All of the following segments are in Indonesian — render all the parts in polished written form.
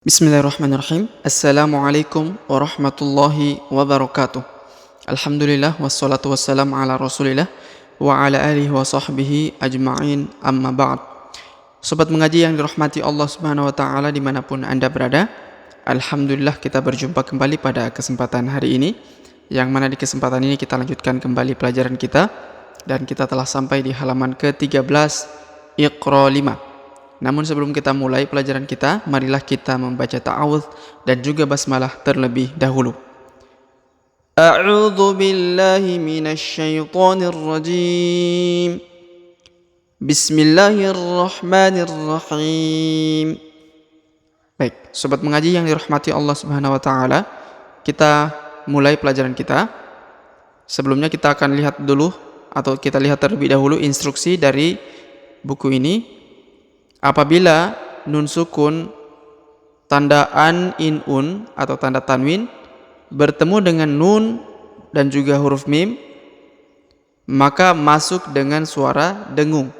Bismillahirrahmanirrahim. Assalamualaikum warahmatullahi wabarakatuh. Alhamdulillah wassalatu wassalamu ala rasulillah wa ala alihi wa sahbihi ajma'in amma ba'd. Sobat mengaji yang dirahmati Allah subhanahu wa ta'ala dimanapun Anda berada, Alhamdulillah kita berjumpa kembali pada kesempatan hari ini, yang mana di kesempatan ini kita lanjutkan kembali pelajaran kita, dan kita telah sampai di halaman ke-13 Iqra 5. Namun sebelum kita mulai pelajaran kita, marilah kita membaca ta'awudz dan juga basmalah terlebih dahulu. A'udzu billahi minasy syaithanir rajim. Bismillahirrahmanirrahim. Baik, sobat mengaji yang dirahmati Allah Subhanahu wa taala, kita mulai pelajaran kita. Sebelumnya kita akan lihat dulu, atau kita lihat terlebih dahulu instruksi dari buku ini. Apabila nun sukun tanda an, in, un atau tanda tanwin bertemu dengan nun dan juga huruf mim, maka masuk dengan suara dengung.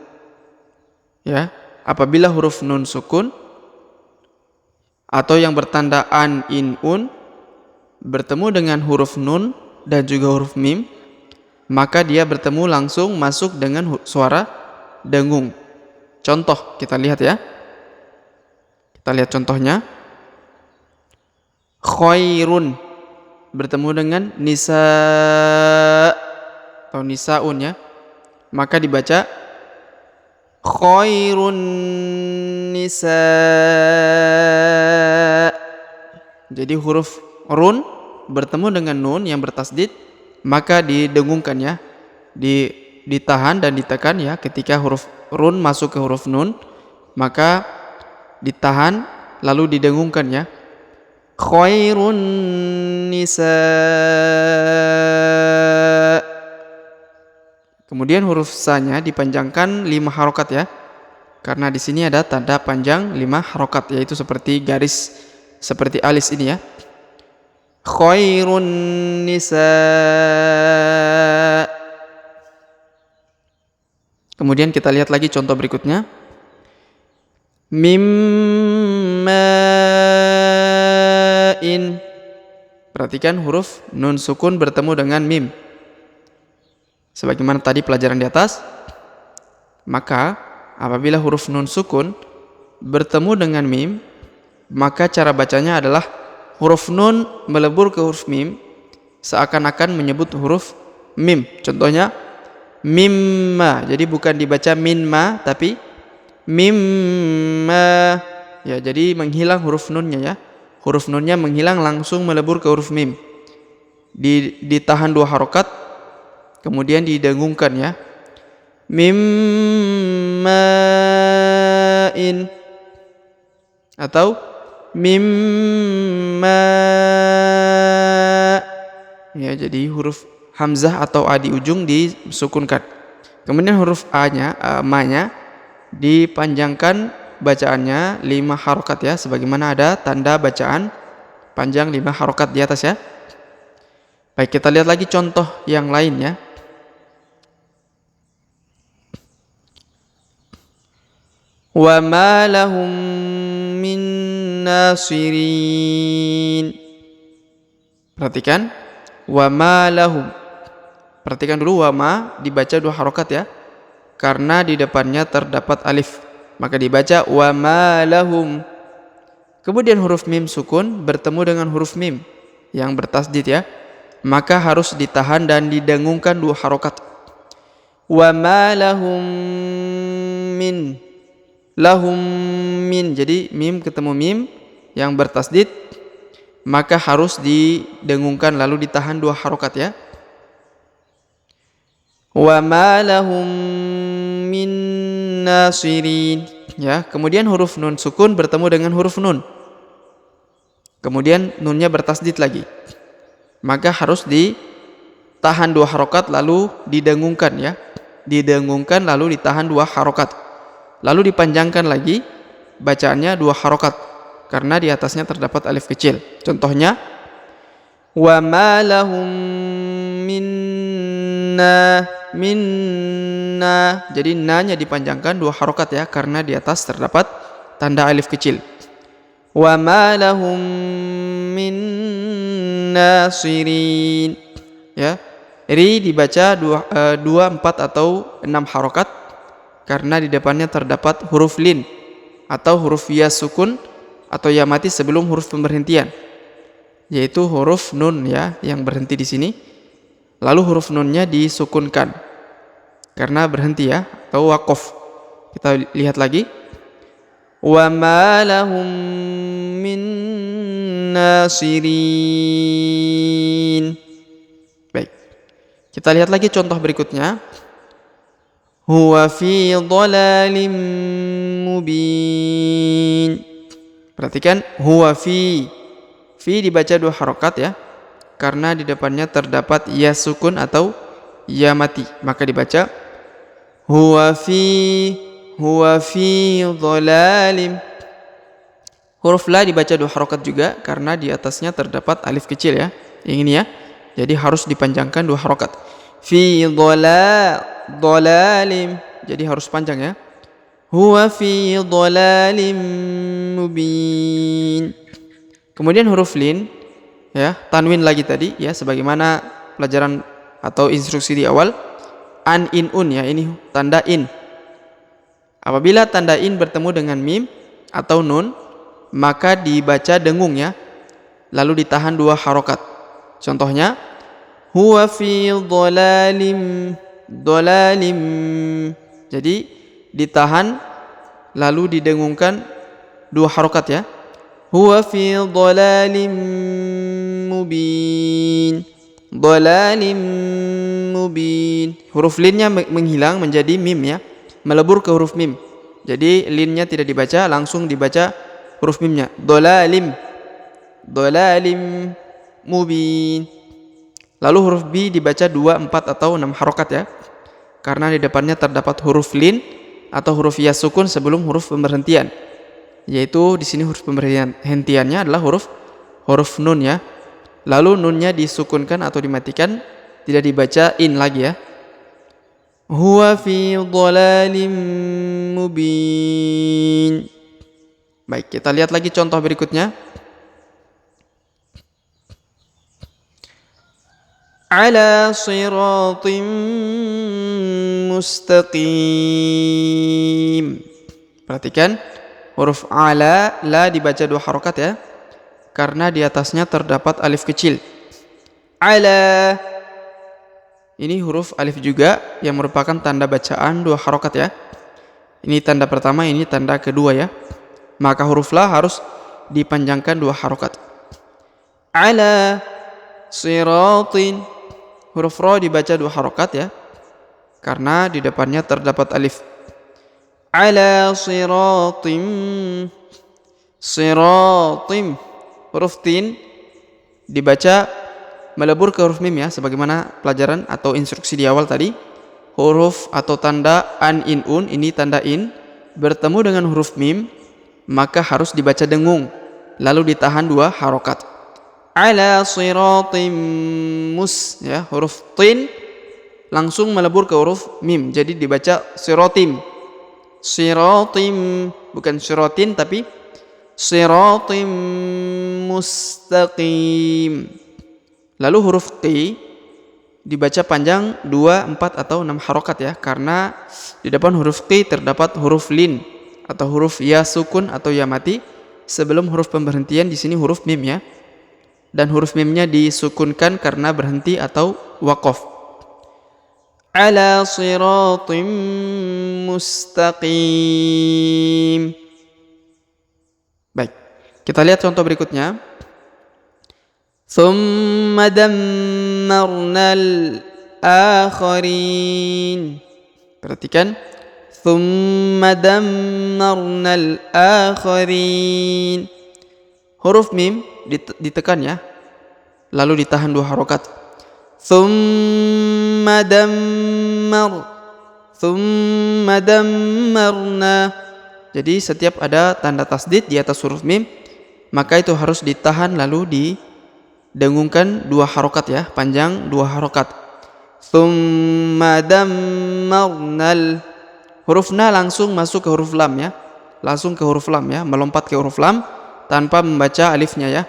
Ya, apabila huruf nun sukun atau yang bertanda an, in, un bertemu dengan huruf nun dan juga huruf mim, maka dia bertemu langsung masuk dengan suara dengung. Contoh, kita lihat ya. Kita lihat contohnya. Khairun bertemu dengan nisa atau nisaun ya. Maka dibaca khairun nisa. Jadi huruf run bertemu dengan nun yang bertasdid, maka didengungkan ya. Ditahan dan ditekan ya. Ketika huruf run masuk ke huruf nun, maka ditahan lalu didengungkan ya. Khairun nisa. Kemudian huruf sa-nya dipanjangkan 5 harokat ya. Karena di sini ada tanda panjang 5 harokat, yaitu seperti garis, seperti alis ini ya. Khairun nisa. Kemudian kita lihat lagi contoh berikutnya. Mimma'in. Perhatikan huruf nun sukun bertemu dengan mim. Sebagaimana tadi pelajaran di atas, maka apabila huruf nun sukun bertemu dengan mim, maka cara bacanya adalah huruf nun melebur ke huruf mim, seakan-akan menyebut huruf mim. Contohnya mimma, jadi bukan dibaca minma tapi mimma ya, jadi menghilang huruf nunnya ya. Huruf nunnya menghilang, langsung melebur ke huruf mim. Ditahan 2 harokat, kemudian didengungkan ya. Mimma'in atau mimma ya, jadi huruf hamzah atau a di ujung disukunkan. Kemudian huruf a-nya, ma-nya dipanjangkan bacaannya 5 harokat ya, sebagaimana ada tanda bacaan panjang 5 harokat di atas ya. Baik, kita lihat lagi contoh yang lain ya. Wa ma lahum min nasirin. Perhatikan, wa ma lahum. Perhatikan dulu, wa ma dibaca 2 harokat ya, karena di depannya terdapat alif, maka dibaca wa ma lahum. Kemudian huruf mim sukun bertemu dengan huruf mim yang bertasdid ya, maka harus ditahan dan didengungkan 2 harokat. Wa ma lahum min. Lahum min, jadi mim ketemu mim yang bertasdid, maka harus didengungkan lalu ditahan 2 harokat ya. Wa ma lahum min nasirin ya. Kemudian huruf nun sukun bertemu dengan huruf nun, kemudian nunnya bertasdid lagi, maka harus ditahan 2 harokat lalu didengungkan ya. Didengungkan lalu ditahan 2 harokat, lalu dipanjangkan lagi bacaannya 2 harokat karena di atasnya terdapat alif kecil. Contohnya wa ma lahum minna. Minna, jadi na-nya dipanjangkan 2 harokat ya, karena di atas terdapat tanda alif kecil. wa ma lahum min nasirin. Ya, ri dibaca 2, 4 atau 6 harokat karena di depannya terdapat huruf lin atau huruf ya sukun atau ya mati sebelum huruf pemberhentian, yaitu huruf nun ya yang berhenti di sini. Lalu huruf nunnya disukunkan karena berhenti ya atau waqaf. Kita lihat lagi. Wa ma lahum min nasirin. Baik. Kita lihat lagi contoh berikutnya. Huwa fi dhalalim mubin. Perhatikan huwa fi. Fi dibaca 2 harokat ya. Karena di depannya terdapat ya sukun atau ya mati, maka dibaca huwa fi dhalalim. Huruf la dibaca 2 harokat juga karena di atasnya terdapat alif kecil ya, yang ini ya, jadi harus dipanjangkan 2 harokat. Fi dhalalim, jadi harus panjang ya. Huwa fi dhalalim mubin. Kemudian huruf lin ya, tanwin lagi tadi ya, sebagaimana pelajaran atau instruksi di awal. An, in, un ya, ini tanda in. Apabila tanda in bertemu dengan mim atau nun, maka dibaca dengung ya, lalu ditahan 2 harokat. Contohnya huwa fi dhalalim. Jadi ditahan lalu didengungkan 2 harokat ya. Huwa fi dhalalim mubin. Dhalalim mubin. Huruf linnya menghilang menjadi mim ya, melebur ke huruf mim. Jadi linnya tidak dibaca, langsung dibaca huruf mimnya. Dhalalim mubin. Lalu huruf B dibaca 2, 4 atau 6 harokat ya, karena di depannya terdapat huruf lin atau huruf ya sukun sebelum huruf pemberhentian. Yaitu di sini huruf pemberhentiannya adalah huruf nun ya. Lalu nunnya disukunkan atau dimatikan, tidak dibaca in lagi ya. Huwa fi dhalalim mubin. Baik, kita lihat lagi contoh berikutnya. Ala siratim mustaqim. Perhatikan huruf ala, la dibaca 2 harokat ya, karena di atasnya terdapat alif kecil. Ala, ini huruf alif juga yang merupakan tanda bacaan 2 harokat ya. Ini tanda pertama, ini tanda kedua ya. Maka huruf la harus dipanjangkan 2 harokat. Ala siratin. Huruf ro dibaca 2 harokat ya, karena di depannya terdapat alif. Ala siratim. Huruf tin dibaca melebur ke huruf mim ya, sebagaimana pelajaran atau instruksi di awal tadi. Huruf atau tanda an, in, un, ini tanda in bertemu dengan huruf mim, maka harus dibaca dengung lalu ditahan 2 harokat. Ala siratim mus ya, huruf tin langsung melebur ke huruf mim, jadi dibaca siratim. Siratim, bukan siratin tapi siratim mustaqim. Lalu huruf T dibaca panjang 2, 4 atau 6 harokat ya, karena di depan huruf T terdapat huruf lin atau huruf ya sukun atau ya mati sebelum huruf pemberhentian, di sini huruf mim ya. Dan huruf mimnya disukunkan karena berhenti atau waqaf. Ala siratim mustaqim. Baik, kita lihat contoh berikutnya. Thumma dammarnal akharin. Perhatikan, thumma dammarnal akharin. Huruf mim ditekan ya, lalu ditahan 2 harokat. Thumma dammarna. Jadi setiap ada tanda tasdid di atas huruf mim, maka itu harus ditahan lalu didengungkan 2 harokat ya, panjang 2 harokat. Thumma dammarnal. Huruf na langsung masuk ke huruf lam ya, langsung ke huruf lam ya, melompat ke huruf lam tanpa membaca alifnya ya.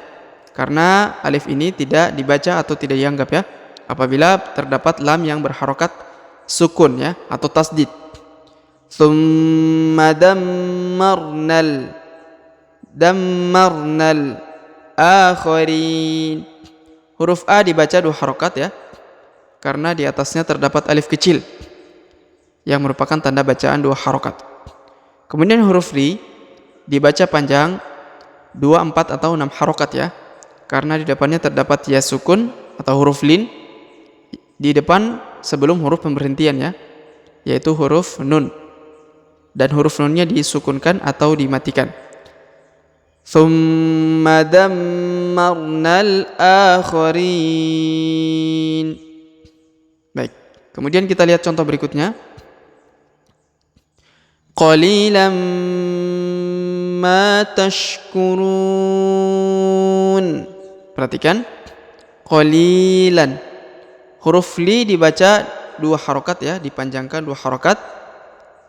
Karena alif ini tidak dibaca atau tidak dianggap ya. Apabila terdapat lam yang berharokat sukun ya atau tasdid. Tsumma dammarnal akhirin. Huruf A dibaca 2 harokat ya. Karena di atasnya terdapat alif kecil yang merupakan tanda bacaan 2 harokat. Kemudian huruf Ri dibaca panjang 2, 4 atau 6 harokat ya. Karena di depannya terdapat ya sukun atau huruf lin di depan sebelum huruf pemberhentian ya, yaitu huruf nun. Dan huruf nunnya disukunkan atau dimatikan. Tsumma dammarnal akhirin. Baik, kemudian kita lihat contoh berikutnya. Qalilan ma tashkurun. Perhatikan, qalilan. Huruf li dibaca 2 harokat ya, dipanjangkan 2 harokat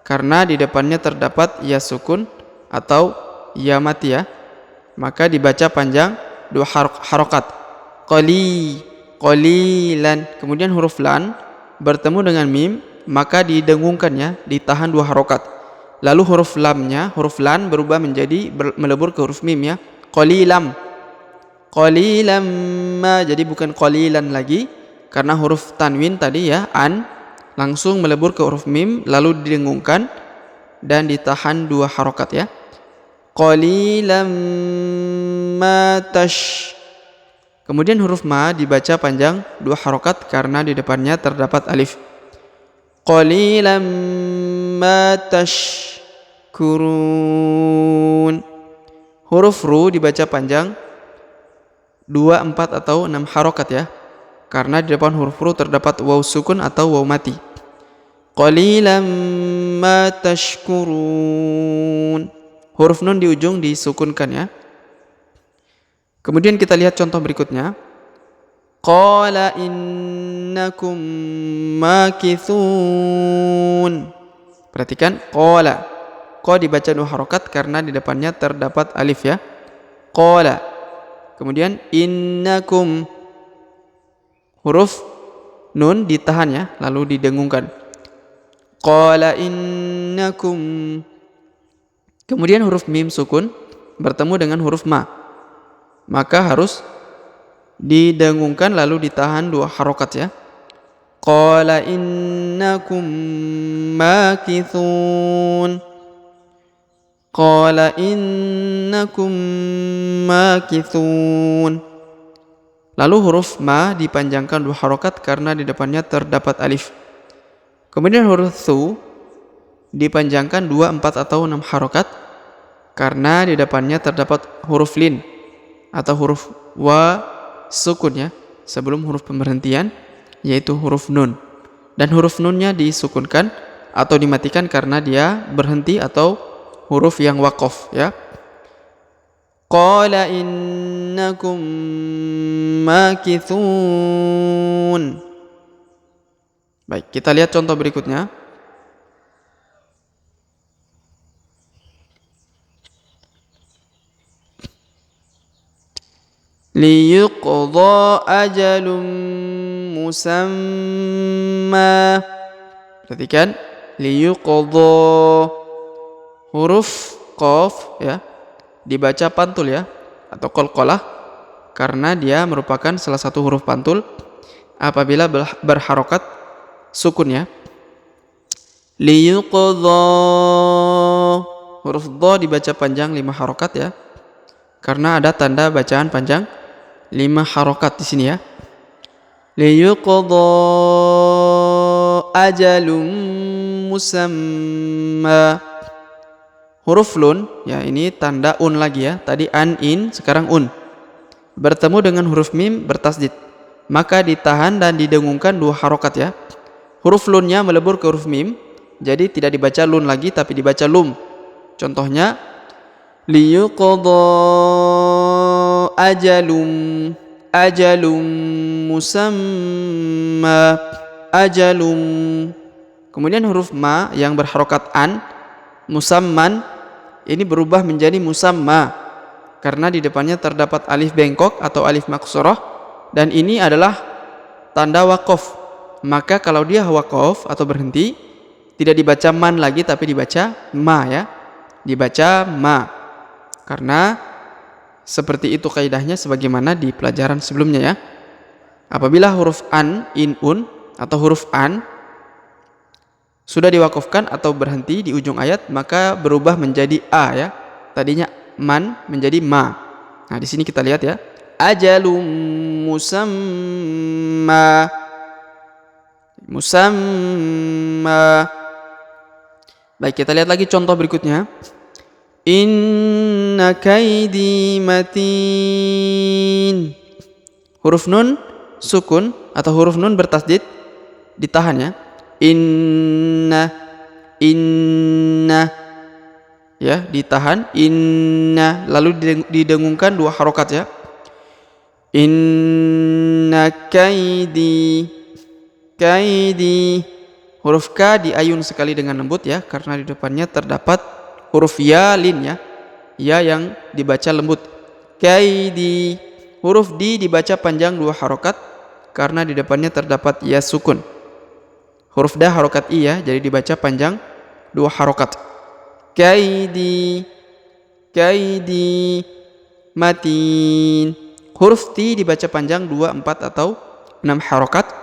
karena di depannya terdapat ya sukun atau ya mati ya. Maka dibaca panjang 2 harokat. Qalilan. Kemudian huruf lan bertemu dengan mim, maka didengungkan ya, ditahan 2 harokat. Lalu huruf lamnya, huruf lan berubah menjadi melebur ke huruf mim ya. Qalilam ma, jadi bukan qalilan lagi karena huruf tanwin tadi ya, an langsung melebur ke huruf mim lalu didengungkan dan ditahan 2 harokat ya. Qalilam ma tash. Kemudian huruf ma dibaca panjang 2 harokat karena di depannya terdapat alif. Qalilam ma tashkurun. Huruf ru dibaca panjang 2, 4 atau 6 harokat ya. Karena di depan huruf ru terdapat waw sukun atau waw mati. Qalilam ma tashkurun. Huruf nun di ujung disukunkan ya. Kemudian kita lihat contoh berikutnya. Qala innakum makithun. Perhatikan, qala. Qa dibaca 2 harokat karena di depannya terdapat alif ya. Qala. Kemudian innakum, huruf nun ditahan ya, lalu didengungkan. Qala innakum. Kemudian huruf mim sukun bertemu dengan huruf ma, maka harus didengungkan lalu ditahan 2 harokat ya. Qala innakum makithun. Qala innakum makithun. Lalu huruf ma dipanjangkan 2 harokat karena di depannya terdapat alif. Kemudian huruf thu dipanjangkan 2, 4 atau 6 harokat karena di depannya terdapat huruf lin atau huruf wa sukun ya sebelum huruf pemberhentian, yaitu huruf nun. Dan huruf nunnya disukunkan atau dimatikan karena dia berhenti atau huruf yang waqaf ya. Qala innakum makithun. Baik, kita lihat contoh berikutnya. Liyuqdha ajalum musamma. Perhatikan, liyuqdha. Huruf qaf ya dibaca pantul ya atau qalqalah karena dia merupakan salah satu huruf pantul apabila berharokat sukun ya. Liyuqdha. Huruf dha dibaca panjang 5 harokat ya. Karena ada tanda bacaan panjang 5 harokat di sini ya. Liyuqdha ajalum musamma. Huruf lun ya, ini tanda un lagi ya. Tadi an in, sekarang un. Bertemu dengan huruf mim bertasdid, maka ditahan dan didengungkan 2 harokat ya. Huruf lunnya melebur ke huruf mim, jadi tidak dibaca lun lagi tapi dibaca lum. Contohnya liyuqdha ajalum musamma ajalum. Kemudian huruf ma yang berharokat an musamman ini berubah menjadi musamma karena di depannya terdapat alif bengkok atau alif maksurah, dan ini adalah tanda waqaf. Maka kalau dia waqaf atau berhenti, tidak dibaca man lagi tapi dibaca ma ya. Dibaca ma. Karena seperti itu kaidahnya sebagaimana di pelajaran sebelumnya ya. Apabila huruf an, in, un atau huruf an sudah diwakafkan atau berhenti di ujung ayat, maka berubah menjadi a ya. Tadinya man menjadi ma. Nah, di sini kita lihat ya. Ajalum musamma. Musamma. Baik, kita lihat lagi contoh berikutnya. Inna kaidi matin. Huruf nun sukun atau huruf nun bertasdid ditahan ya. Inna ya, ditahan inna, lalu didengungkan 2 harokat ya. Inna kaidi. Huruf K diayun sekali dengan lembut ya, karena di depannya terdapat huruf ya lin ya. Ya yang dibaca lembut. Kaidi. Huruf D dibaca panjang 2 harokat karena di depannya terdapat ya sukun. Huruf da harokat i ya, jadi dibaca panjang 2 harokat. Kaidi matin. Huruf T dibaca panjang 2, 4 atau 6 harokat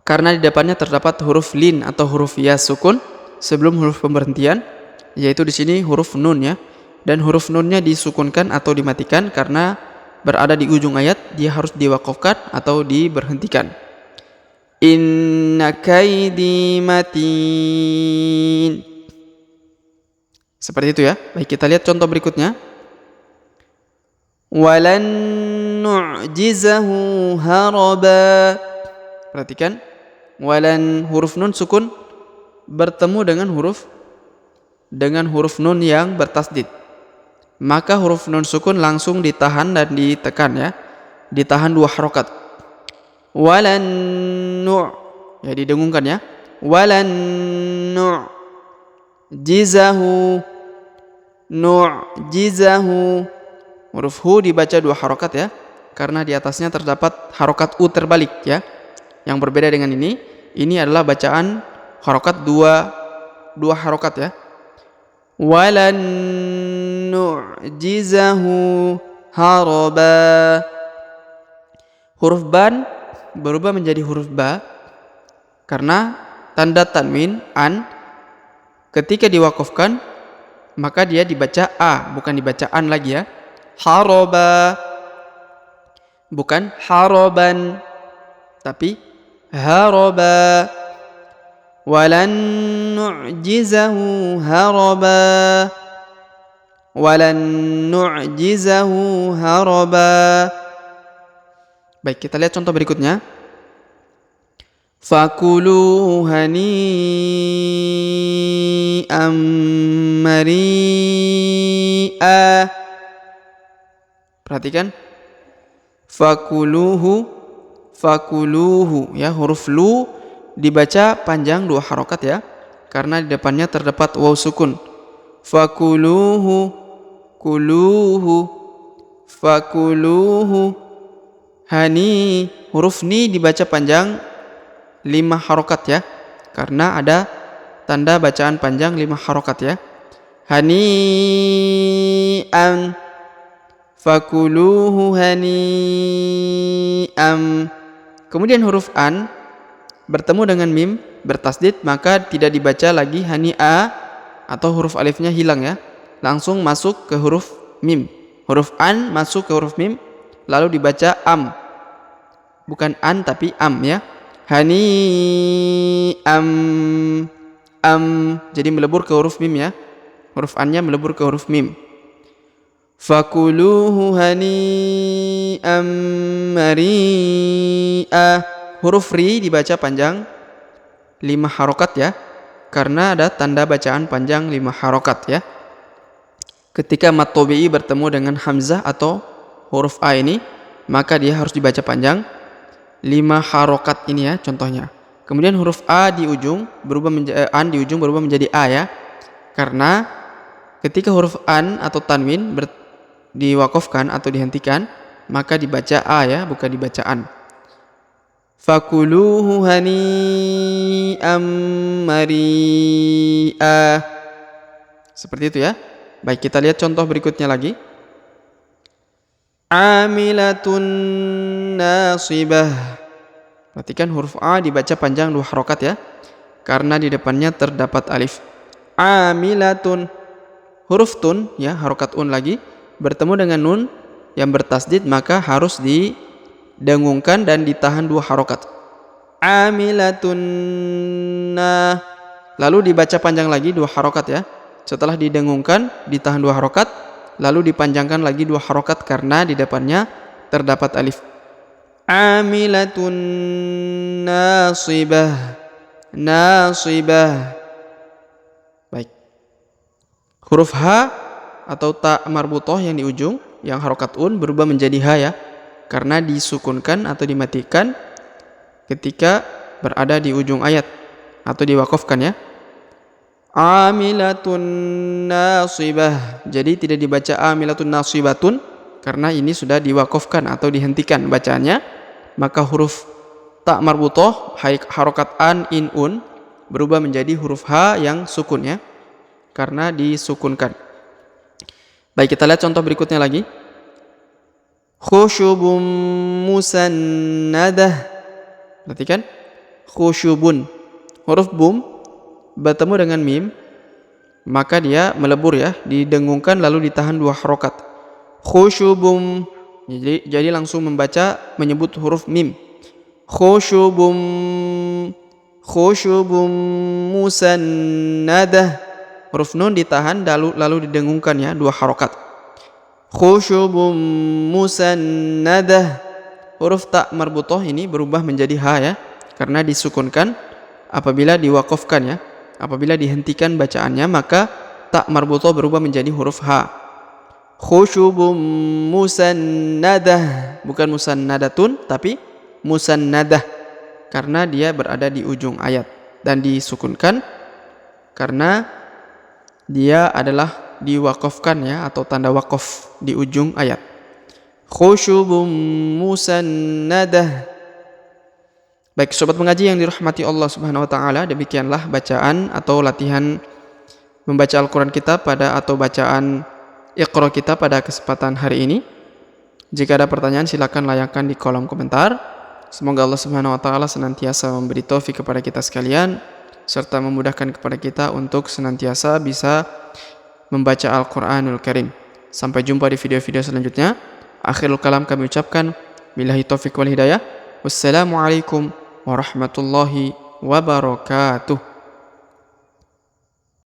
karena di depannya terdapat huruf lin atau huruf ya sukun sebelum huruf pemberhentian, yaitu di sini huruf nun ya. Dan huruf nunnya disukunkan atau dimatikan karena berada di ujung ayat, dia harus diwakafkan atau diberhentikan. Inna kaidi matin. Seperti itu ya. Baik, kita lihat contoh berikutnya. Walan nu'jizahu haraba. Perhatikan. Walan huruf nun sukun bertemu dengan huruf nun yang bertasdid. Maka huruf nun sukun langsung ditahan dan ditekan ya. Ditahan 2 harokat. Walan ya, didengungkan ya. Walan nu'jizahu. Huruf hu dibaca 2 harokat ya, karena di atasnya terdapat harokat u terbalik ya. Yang berbeda dengan ini adalah bacaan harokat 2 harokat ya. Walan nu'jizahu haraba. Huruf ban berubah menjadi huruf ba karena tanda tanwin an ketika diwakafkan maka dia dibaca a, bukan dibaca an lagi ya. Haraba, bukan haraban tapi haraba. Walan nu'jizahu haraba. Walan nu'jizahu haraba. Baik, kita lihat contoh berikutnya. Fakulu hani'an mari'a. Perhatikan. Fakuluhu ya, huruf lu dibaca panjang 2 harokat ya, karena di depannya terdapat waw sukun. Fakuluhu hani. Huruf ni dibaca panjang 5 harokat ya, karena ada tanda bacaan panjang 5 harokat ya. Hani'an. Fakuluhu hani'an. Kemudian huruf an bertemu dengan mim bertasdid, maka tidak dibaca lagi hani'a atau huruf alifnya hilang ya. Langsung masuk ke huruf mim. Huruf an masuk ke huruf mim, lalu dibaca am. Bukan an tapi am ya. Hani'am. Jadi melebur ke huruf mim ya. Huruf an-nya melebur ke huruf mim. Fakuluhu hani'am mari'a. Huruf ri dibaca panjang 5 harokat ya, karena ada tanda bacaan panjang 5 harokat ya. Ketika mat tabi'i bertemu dengan hamzah atau huruf a ini, maka dia harus dibaca panjang 5 harokat ini ya contohnya. Kemudian huruf a di ujung berubah menjadi a ya, karena ketika huruf an atau tanwin diwakafkan atau dihentikan, maka dibaca a ya, bukan dibacaan. Fakuluhu hani'am mari'a. Seperti itu ya. Baik, kita lihat contoh berikutnya lagi. Amilatun nasibah. Perhatikan huruf a dibaca panjang 2 harokat ya, karena di depannya terdapat alif. Amilatun. Huruf tun ya, harokat un lagi bertemu dengan nun yang bertasdid, maka harus didengungkan dan ditahan 2 harokat. Amilatun na. Lalu dibaca panjang lagi 2 harokat ya. Setelah didengungkan, ditahan 2 harokat, lalu dipanjangkan lagi 2 harokat karena di depannya terdapat alif. Amilatun nasibah. Nasibah. Baik. Huruf H atau ta marbutoh yang di ujung, yang harokat un berubah menjadi H ya, karena disukunkan atau dimatikan ketika berada di ujung ayat atau diwakafkan ya. Amilatun nasibah. Jadi tidak dibaca amilatun nasibatun karena ini sudah diwakafkan atau dihentikan bacaannya, maka huruf ta marbutoh harokat an in un berubah menjadi huruf H yang sukun ya, karena disukunkan. Baik, kita lihat contoh berikutnya lagi. Khusyubun musannadah. Perhatikan, khusyubun. Huruf bum bertemu dengan mim, maka dia melebur ya, didengungkan lalu ditahan 2 harokat. Khusyubum. Jadi langsung membaca menyebut huruf mim. Khusyubum musannadah. Huruf nun ditahan lalu didengungkan ya, 2 harokat. Khusyubum musannadah. Huruf ta marbutoh ini berubah menjadi ha ya, karena disukunkan apabila diwakafkan ya. Apabila dihentikan bacaannya, maka ta marbutoh berubah menjadi huruf H. Khusyubum musannadah, bukan musannadatun tapi musannadah, karena dia berada di ujung ayat dan disukunkan karena dia adalah diwakafkan ya, atau tanda wakaf di ujung ayat. Khusyubum musannadah. Baik, sobat mengaji yang dirahmati Allah Subhanahu wa taala, demikianlah bacaan atau latihan membaca Al-Qur'an kita atau bacaan Iqra kita pada kesempatan hari ini. Jika ada pertanyaan silakan layangkan di kolom komentar. Semoga Allah Subhanahu wa taala senantiasa memberi taufik kepada kita sekalian serta memudahkan kepada kita untuk senantiasa bisa membaca Al-Qur'anul Karim. Sampai jumpa di video-video selanjutnya. Akhirul kalam kami ucapkan billahi taufik wal hidayah. Wassalamualaikum warahmatullahi wabarakatuh.